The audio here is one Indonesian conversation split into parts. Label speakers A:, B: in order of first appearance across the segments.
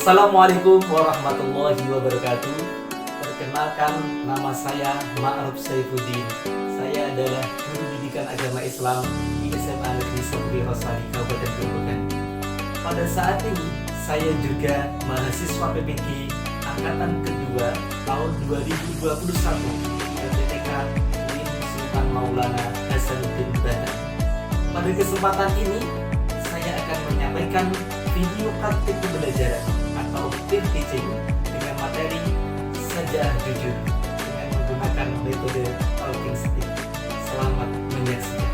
A: Assalamualaikum warahmatullahi wabarakatuh. Perkenalkan, nama saya Ma'ruf Saifuddin. Saya adalah guru pendidikan agama Islam di SMA Negeri Sabri Rosali, Kabupaten Grobogan. Pada saat ini, saya juga mahasiswa PPG Angkatan Kedua tahun 2021 LPTK UIN Sultan Maulana Hasanuddin Banten. Pada kesempatan ini, saya akan menyampaikan video praktik pembelajaran atau peer teaching dengan materi Sajaah Jujur dengan menggunakan metode talking stick. Selamat menyaksikan.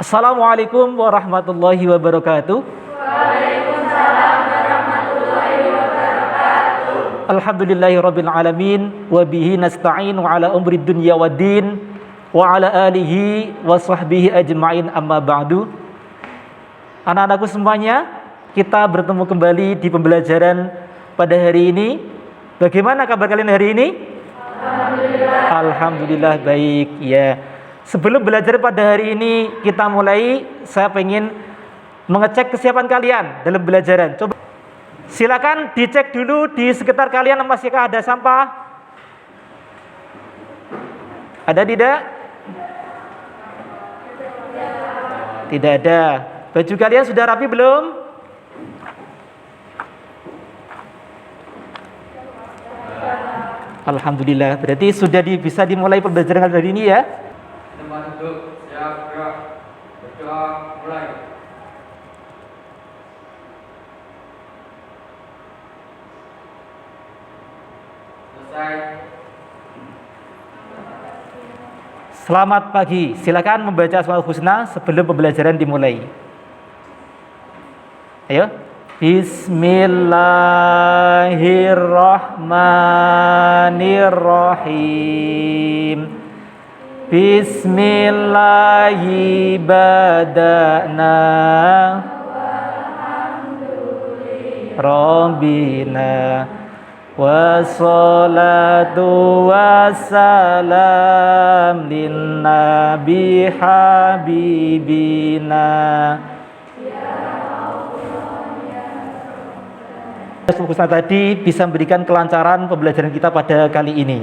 A: Assalamualaikum warahmatullahi wabarakatuh.
B: Waalaikumsalam warahmatullahi wabarakatuh.
A: Alhamdulillahirabbil alamin wa bihi nasta'in wa ala umri dunya waddin wa ala alihi wa sahbihi ajma'in, amma ba'du. Anak-anakku semuanya, kita bertemu kembali di pembelajaran pada hari ini. Bagaimana kabar kalian hari ini? Alhamdulillah baik ya. Sebelum belajar pada hari ini kita mulai, saya pengen mengecek kesiapan kalian dalam belajaran. Coba silakan dicek dulu di sekitar kalian, masihkah ada sampah? Ada tidak? Tidak ada. Baju kalian sudah rapi belum? Alhamdulillah. Berarti sudah bisa dimulai pembelajaran hari ini ya.
C: Tempat duduk, siap, gerak, berdoa, mulai. Selesai.
A: Selamat pagi. Silakan membaca Asmaul Husna sebelum pembelajaran dimulai. Ayo. Bismillahirrahmanirrahim. Bismillahi bada'na Rabbina wassalatu wassalam lin nabi habibina. Semoga tadi bisa memberikan kelancaran pembelajaran kita pada kali ini.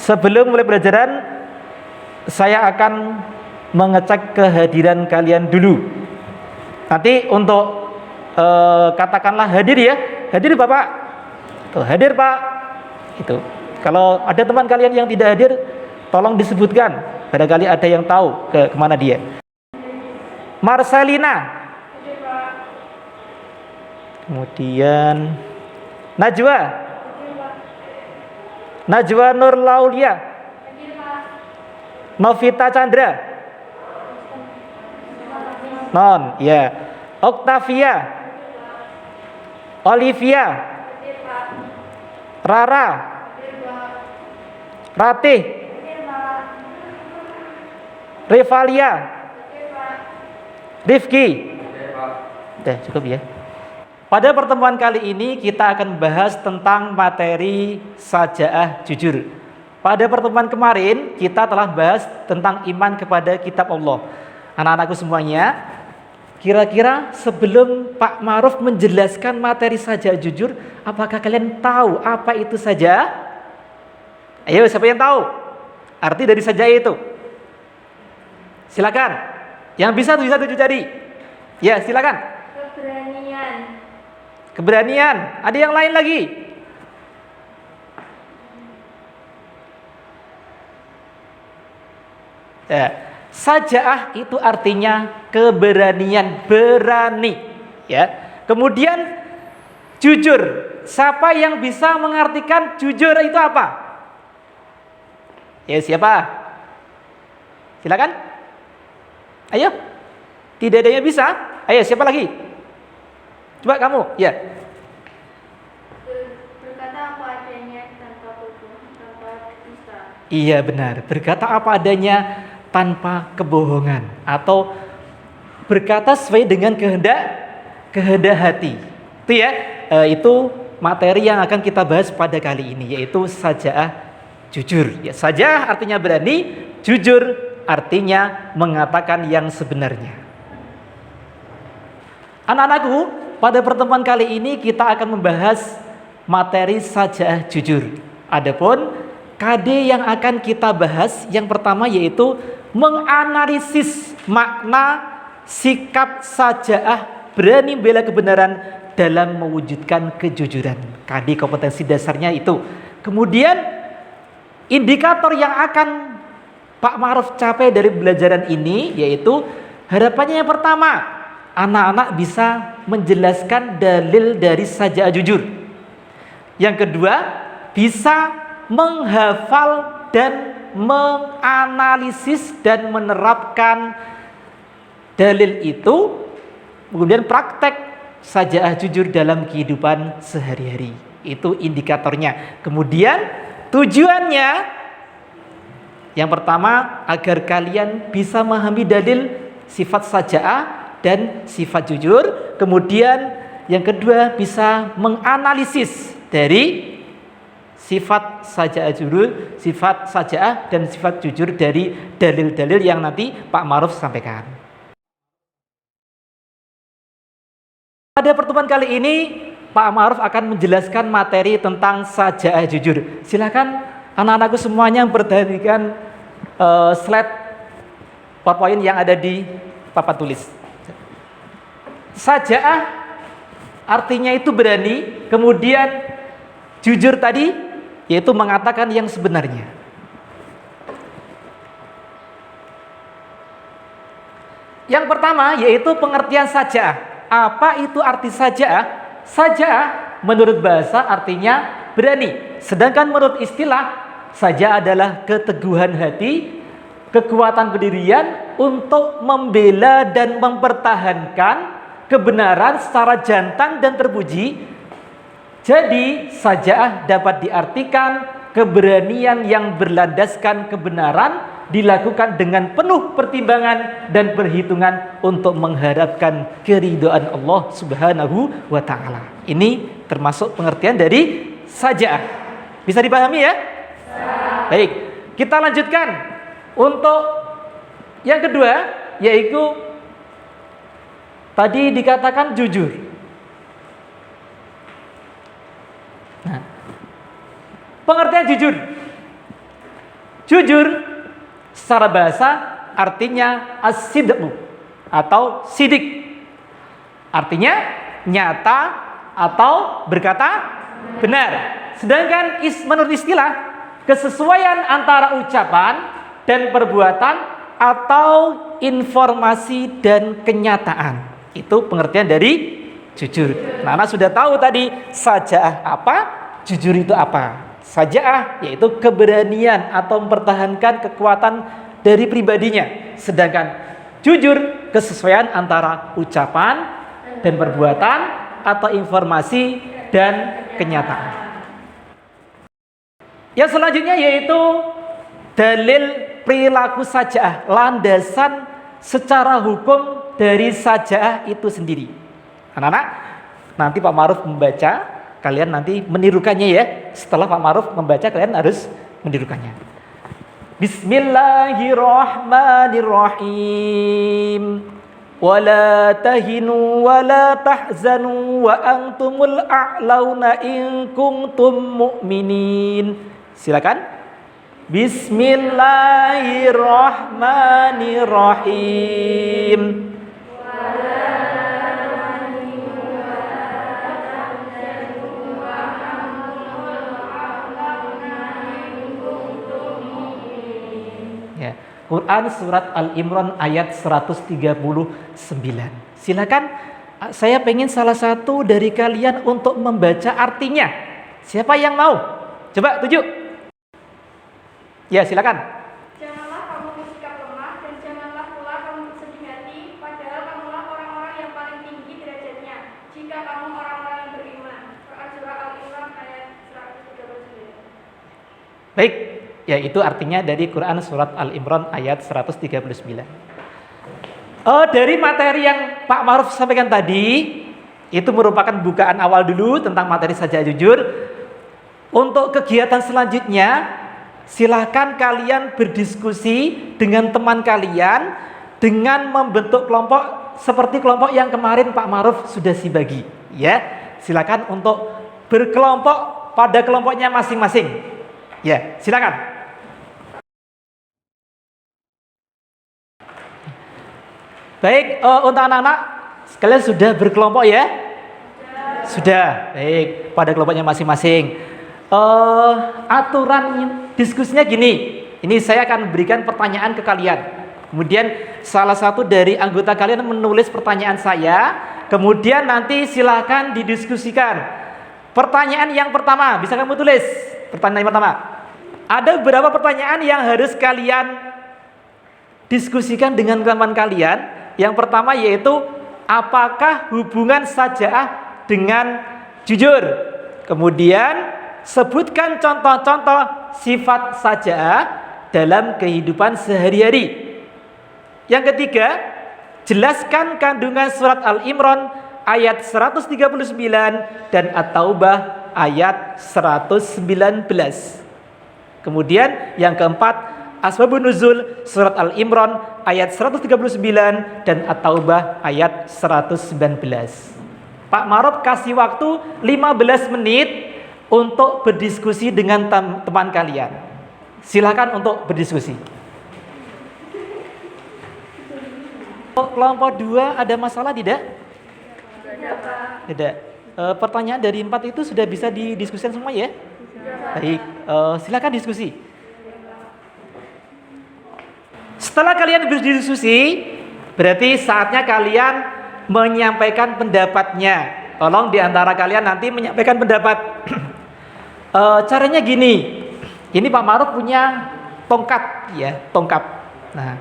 A: Sebelum mulai pembelajaran, saya akan mengecek kehadiran kalian dulu. Nanti untuk katakanlah hadir ya, hadir Bapak. Tuh, hadir Pak. Itu. Kalau ada teman kalian yang tidak hadir, tolong disebutkan. Barangkali ada yang tahu kemana dia. Marcelina. Kemudian Najwa. Najwa Nur Laulia. Novita Chandra. Non, ya. Octavia. Olivia. Rara. Ratih. Revalia. Rifki. Udah cukup ya. Pada pertemuan kali ini kita akan membahas tentang materi Sajaah Jujur. Pada pertemuan kemarin kita telah bahas tentang iman kepada kitab Allah. Anak-anakku semuanya, kira-kira sebelum Pak Ma'ruf menjelaskan materi Sajaah Jujur, apakah kalian tahu apa itu saja? Ayo, siapa yang tahu arti dari sajaah itu? Silakan. Yang bisa tunjuk jari. Ya, silakan. Keberanian. Ada yang lain lagi? Ya. Sajaah itu artinya keberanian, berani. Ya. Kemudian jujur. Siapa yang bisa mengartikan jujur itu apa? Ya, siapa? Silakan. Ayo. Tidak ada yang bisa. Ayo, siapa lagi? Coba kamu, ya.
B: Berkata apa adanya tanpa bohong, tanpa dusta.
A: Iya benar, berkata apa adanya tanpa kebohongan atau berkata sesuai dengan kehendak hati. Itu ya, itu materi yang akan kita bahas pada kali ini, yaitu sajaah jujur. Ya, sajaah artinya berani, jujur artinya mengatakan yang sebenarnya. Anak-anakku, pada pertemuan kali ini kita akan membahas materi sajaah jujur. Adapun KD yang akan kita bahas yang pertama yaitu menganalisis makna sikap sajaah berani bela kebenaran dalam mewujudkan kejujuran. KD kompetensi dasarnya itu. Kemudian indikator yang akan Pak Ma'ruf capai dari pembelajaran ini yaitu harapannya yang pertama, anak-anak bisa menjelaskan dalil dari sajaah jujur. Yang kedua, bisa menghafal dan menganalisis dan menerapkan dalil itu, kemudian praktek sajaah jujur dalam kehidupan sehari-hari. Itu indikatornya. Kemudian tujuannya yang pertama agar kalian bisa memahami dalil sifat sajaah dan sifat jujur. Kemudian yang kedua bisa menganalisis dari sifat sajaah jujur, sifat sajaah dan sifat jujur dari dalil-dalil yang nanti Pak Ma'ruf sampaikan. Pada pertemuan kali ini Pak Ma'ruf akan menjelaskan materi tentang sajaah jujur. Silakan anak-anakku semuanya memperhatikan slide PowerPoint yang ada di papan tulis. Sajaah artinya itu berani, kemudian jujur tadi yaitu mengatakan yang sebenarnya. Yang pertama yaitu pengertian sajaah. Apa itu arti sajaah? Sajaah menurut bahasa artinya berani. Sedangkan menurut istilah, sajaah adalah keteguhan hati, kekuatan pendirian untuk membela dan mempertahankan kebenaran secara jantan dan terpuji. Jadi sajaah dapat diartikan keberanian yang berlandaskan kebenaran dilakukan dengan penuh pertimbangan dan perhitungan untuk mengharapkan keridhaan Allah Subhanahu wa taala. Ini termasuk pengertian dari sajaah. Bisa dipahami ya? Baik, kita lanjutkan untuk yang kedua yaitu tadi dikatakan jujur. Nah, pengertian jujur. Jujur secara bahasa artinya as-sidqu atau sidik. Artinya nyata atau berkata benar. Sedangkan menurut istilah kesesuaian antara ucapan dan perbuatan atau informasi dan kenyataan. Itu pengertian dari jujur. Nah, anak sudah tahu tadi sajaah apa, jujur itu apa. Sajaah yaitu keberanian atau mempertahankan kekuatan dari pribadinya. Sedangkan jujur kesesuaian antara ucapan dan perbuatan atau informasi dan kenyataan. Yang selanjutnya yaitu dalil perilaku sajaah, landasan secara hukum dari sajaah itu sendiri. Anak-anak, nanti Pak Ma'ruf membaca, kalian nanti menirukannya ya. Setelah Pak Ma'ruf membaca, kalian harus menirukannya. Bismillahirrahmanirrahim. Wala tahinu wala tahzanu wa antumul a'launa in kuntum mu'minin. Silakan. Bismillahirrahmanirrahim. Ya, Quran surat Al-Imran ayat 139. Silakan, saya pengen salah satu dari kalian untuk membaca artinya. Siapa yang mau? Coba tunjuk. Ya, silakan.
B: Janganlah kamu bersikap lemah dan janganlah pula kamu bersedih hati, padahal kamulah orang-orang yang paling tinggi derajatnya, jika kamu orang-orang yang beriman. Quran surah Al-Imran ayat 139.
A: Baik, ya itu artinya dari Quran surat Al-Imran ayat 139. Dari materi yang Pak Ma'ruf sampaikan tadi, itu merupakan bukaan awal dulu tentang materi sajaah jujur. Untuk kegiatan selanjutnya, Silahkan kalian berdiskusi dengan teman kalian dengan membentuk kelompok seperti kelompok yang kemarin Pak Maruf sudah bagi. Ya, silakan untuk berkelompok pada kelompoknya masing-masing. Ya, silakan. Baik, untuk anak-anak kalian sudah berkelompok ya? Sudah. Baik, pada kelompoknya masing-masing. Aturan diskusinya gini. Ini saya akan berikan pertanyaan ke kalian. Kemudian salah satu dari anggota kalian menulis pertanyaan saya. Kemudian nanti silakan didiskusikan. Pertanyaan yang pertama, bisa kamu tulis? Pertanyaan yang pertama. Ada beberapa pertanyaan yang harus kalian diskusikan dengan teman kalian. Yang pertama yaitu apakah hubungan saja'ah dengan jujur? Kemudian sebutkan contoh-contoh sifat saja'ah dalam kehidupan sehari-hari. Yang ketiga, jelaskan kandungan surat Al-Imran ayat 139 dan At-Taubah ayat 119. Kemudian yang keempat, asbabun nuzul surat Al-Imran ayat 139 dan At-Taubah ayat 119. Pak Maruf kasih waktu 15 menit untuk berdiskusi dengan teman kalian. Silakan untuk berdiskusi. Kelompok 2 ada masalah tidak?
B: Tidak, Pak.
A: Tidak. Pertanyaan dari 4 itu sudah bisa didiskusikan semua ya? Baik, silakan diskusi. Setelah kalian berdiskusi, berarti saatnya kalian menyampaikan pendapatnya. Tolong di antara kalian nanti menyampaikan pendapat. Caranya gini. Ini Pak Maruf punya tongkat ya, tongkat. Nah,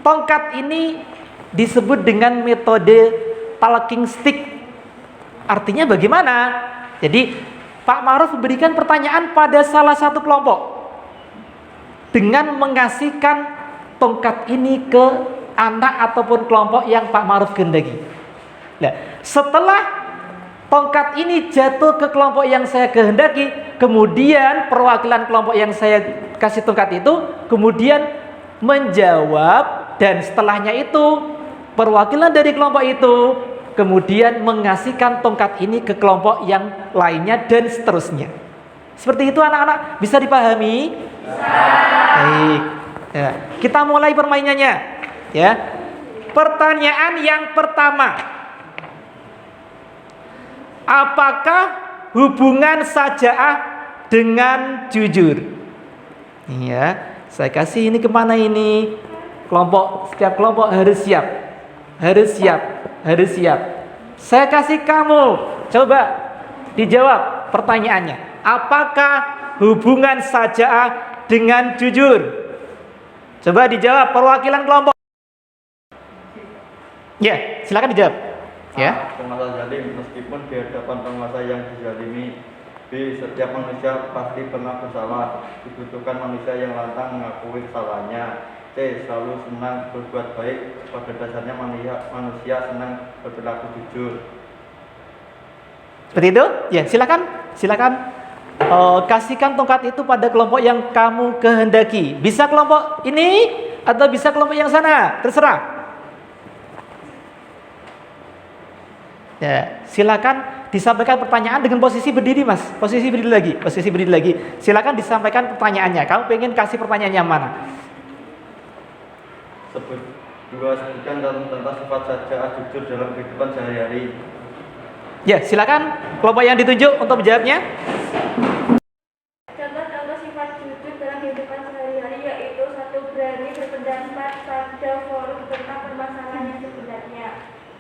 A: tongkat ini disebut dengan metode talking stick. Artinya bagaimana? Jadi Pak Maruf memberikan pertanyaan pada salah satu kelompok dengan mengasihkan tongkat ini ke anak ataupun kelompok yang Pak Maruf kehendaki. Nah, setelah tongkat ini jatuh ke kelompok yang saya kehendaki, kemudian perwakilan kelompok yang saya kasih tongkat itu kemudian menjawab, dan setelahnya itu perwakilan dari kelompok itu kemudian mengasihkan tongkat ini ke kelompok yang lainnya dan seterusnya. Seperti itu anak-anak, bisa dipahami? Baik. Ya, kita mulai permainannya. Ya. Pertanyaan yang pertama. Apakah hubungan saja'ah dengan jujur? Iya, saya kasih ini kemana ini? Setiap kelompok harus siap. Harus siap. Saya kasih kamu, coba dijawab pertanyaannya. Apakah hubungan saja'ah dengan jujur? Coba dijawab perwakilan kelompok. Ya, silakan dijawab. Ya.
C: Penguasa zalim, meskipun di hadapan penguasa yang dizalimi. B. Setiap manusia pasti pernah bersalah. Dibutuhkan manusia yang lantang mengakui kesalahannya. C. Selalu senang berbuat baik. Pada dasarnya manusia senang berperilaku jujur.
A: Seperti itu? Ya, silakan. Kasihkan tongkat itu pada kelompok yang kamu kehendaki. Bisa kelompok ini atau bisa kelompok yang sana, terserah. Ya, silakan disampaikan pertanyaan dengan posisi berdiri, Mas. Posisi berdiri lagi. Silakan disampaikan pertanyaannya. Kamu pengen kasih pertanyaan yang mana?
C: Sebutkan tentang sifat saja'ah jujur dalam kehidupan sehari-hari.
A: Ya, silakan kelompok yang ditunjuk untuk menjawabnya.
B: Contoh-contoh sifat jujur dalam kehidupan sehari-hari yaitu 1. Berani berpendapat pada forum tentang permasalahan yang sebenarnya.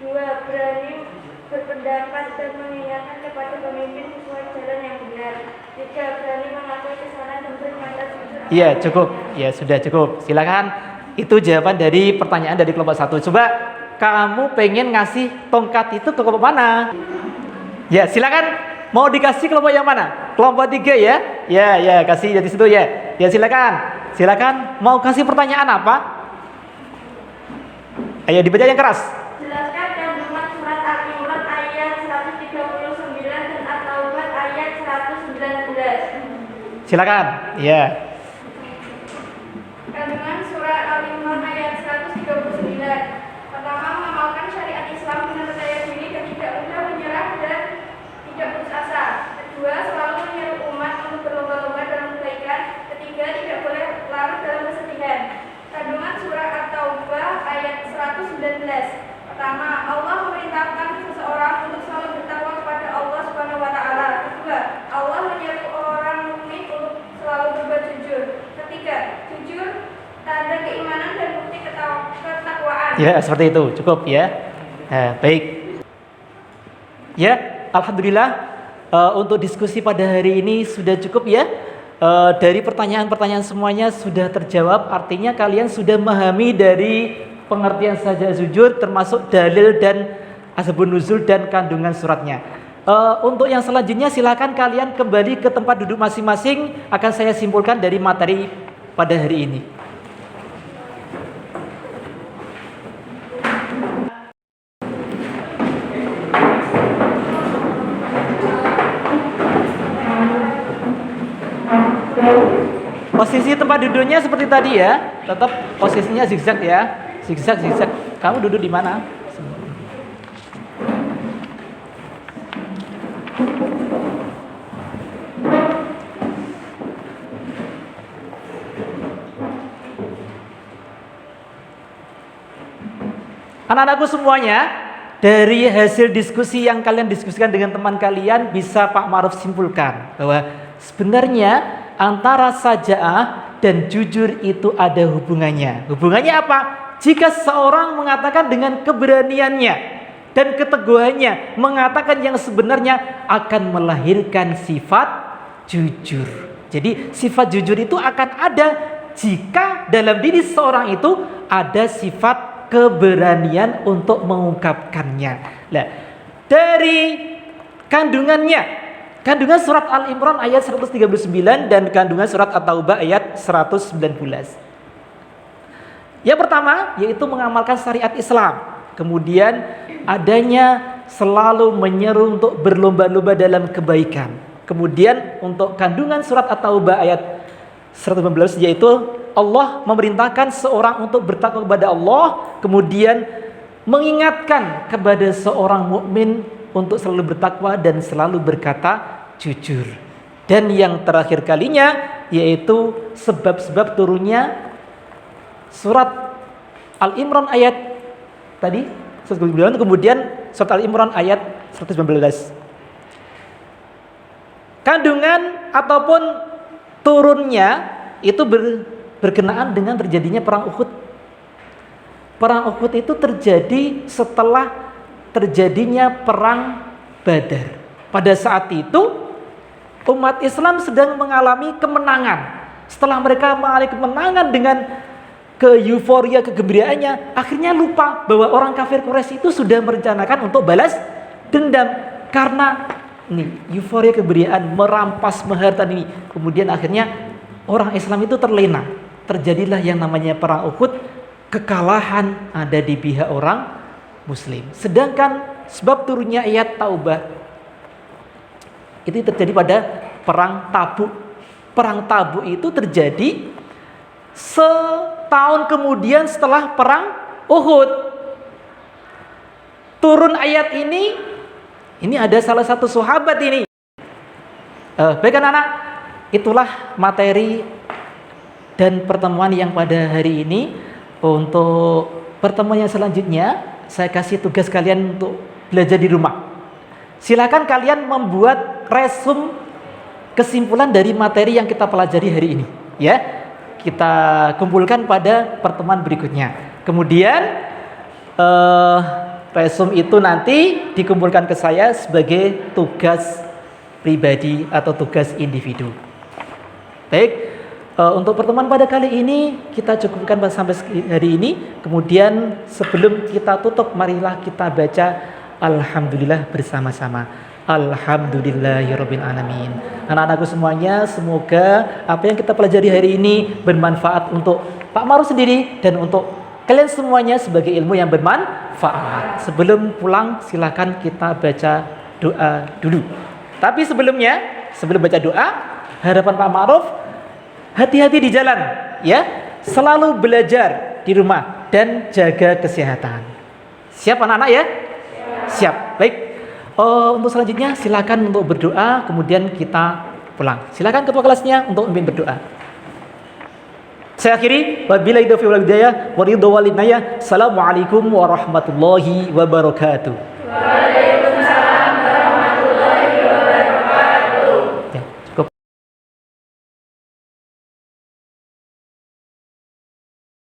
B: 2. Berani berpendapat dan mengingatkan kepada pemimpin sesuai jalan yang benar. 3. Berani mengakui kesalahan dan berkata jujur.
A: Iya, cukup. Ya, sudah cukup. Silakan. Itu jawaban dari pertanyaan dari kelompok 1. Coba kamu pengen ngasih tongkat itu ke kelompok mana? Ya, silakan. Mau dikasih kelompok yang mana? Kelompok 3 ya? Ya, kasih dari situ ya. Ya, silakan. Mau kasih pertanyaan apa? Ayo dibaca yang keras.
B: Jelaskan kandungan surat Al-Imran ayat 139 dan At-Taubah ayat 119.
A: Silakan. Ya.
B: ketiga, tidak boleh larut dalam kesedihan. Kandungan surah At-Taubah ayat 119. Pertama, Allah memerintahkan seseorang untuk selalu bertakwa kepada Allah Subhanahu wa taala. Kedua, Allah menyeru orang mukmin untuk selalu berbuat jujur. Ketiga, jujur tanda keimanan dan bukti ketakwaan.
A: Ya, seperti itu. Cukup ya. Baik. Ya, alhamdulillah untuk diskusi pada hari ini sudah cukup ya. Dari pertanyaan-pertanyaan semuanya sudah terjawab. Artinya kalian sudah memahami dari pengertian saja jujur, termasuk dalil dan asbabun nuzul dan kandungan suratnya. Untuk yang selanjutnya silakan kalian kembali ke tempat duduk masing-masing. Akan saya simpulkan dari materi pada hari ini. Posisi tempat duduknya seperti tadi ya, tetap posisinya zigzag ya, zigzag. Kamu duduk di mana? Anak-anakku semuanya, dari hasil diskusi yang kalian diskusikan dengan teman kalian, bisa Pak Ma'ruf simpulkan bahwa sebenarnya antara saja'ah dan jujur itu ada hubungannya. Hubungannya apa? Jika seorang mengatakan dengan keberaniannya dan keteguhannya, mengatakan yang sebenarnya akan melahirkan sifat jujur. Jadi sifat jujur itu akan ada jika dalam diri seorang itu ada sifat keberanian untuk mengungkapkannya. Nah, dari kandungannya, kandungan surat Al-Imran ayat 139 dan kandungan surat At-Taubah ayat 119. Yang pertama yaitu mengamalkan syariat Islam. Kemudian adanya selalu menyeru untuk berlomba-lomba dalam kebaikan. Kemudian untuk kandungan surat At-Taubah ayat 119 yaitu Allah memerintahkan seorang untuk bertakwa kepada Allah, kemudian mengingatkan kepada seorang mukmin untuk selalu bertakwa dan selalu berkata jujur. Dan yang terakhir kalinya yaitu sebab-sebab turunnya surat Al-Imran ayat tadi 119, kemudian surat Al-Imran ayat 119. Kandungan ataupun turunnya itu berkenaan dengan terjadinya perang Uhud. Perang Uhud itu terjadi setelah terjadinya perang Badar. Pada saat itu umat Islam sedang mengalami kemenangan. Setelah mereka mengalami kemenangan dengan euforia kegembiraannya, akhirnya lupa bahwa orang kafir Quraisy itu sudah merencanakan untuk balas dendam karena euforia kegembiraan merampas harta ini. Kemudian akhirnya orang Islam itu terlena. Terjadilah yang namanya perang Uhud. Kekalahan ada di pihak orang Muslim. Sedangkan sebab turunnya ayat Taubah itu terjadi pada perang Tabuk. Perang Tabuk itu terjadi setahun kemudian setelah perang Uhud. Turun ayat ini ada salah satu sahabat ini. Baik anak-anak, itulah materi dan pertemuan yang pada hari ini. Untuk pertemuan yang selanjutnya saya kasih tugas kalian untuk belajar di rumah. Silakan kalian membuat resume kesimpulan dari materi yang kita pelajari hari ini, ya. Kita kumpulkan pada pertemuan berikutnya. Kemudian resume itu nanti dikumpulkan ke saya sebagai tugas pribadi atau tugas individu. Baik, untuk pertemuan pada kali ini kita cukupkan sampai hari ini. Kemudian sebelum kita tutup, marilah kita baca Alhamdulillah bersama-sama. Alhamdulillahirabbil alamin. Anak-anakku semuanya, semoga apa yang kita pelajari hari ini bermanfaat untuk Pak Ma'ruf sendiri dan untuk kalian semuanya sebagai ilmu yang bermanfaat. Sebelum pulang silakan kita baca doa dulu. Tapi sebelum baca doa, harapan Pak Ma'ruf, hati-hati di jalan, ya. Selalu belajar di rumah dan jaga kesehatan. Siap anak-anak ya? Siap. Baik. Untuk selanjutnya silakan untuk berdoa, kemudian kita pulang. Silakan ketua kelasnya untuk memimpin berdoa. Saya akhiri, wabillahi taufiq wal hidayah, wa ridho wal inayah. Assalamualaikum warahmatullahi wabarakatuh.